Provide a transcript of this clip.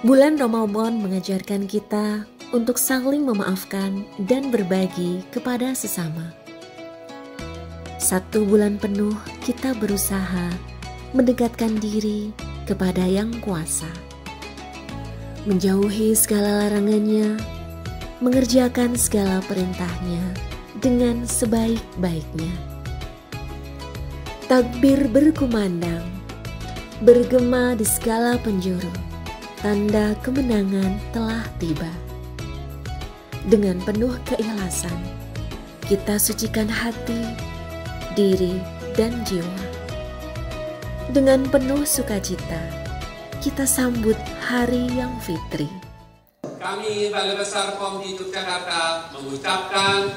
Bulan Ramadan mengajarkan kita untuk saling memaafkan dan berbagi kepada sesama. 1 bulan penuh kita berusaha mendekatkan diri kepada Yang Kuasa, menjauhi segala larangannya, mengerjakan segala perintahnya dengan sebaik-baiknya. Takbir berkumandang, bergema di segala penjuru, tanda kemenangan telah tiba. Dengan penuh keikhlasan, kita sucikan hati, diri, dan jiwa. Dengan penuh sukacita, kita sambut hari yang fitri. Kami Balai Besar POM Hidup Jakarta mengucapkan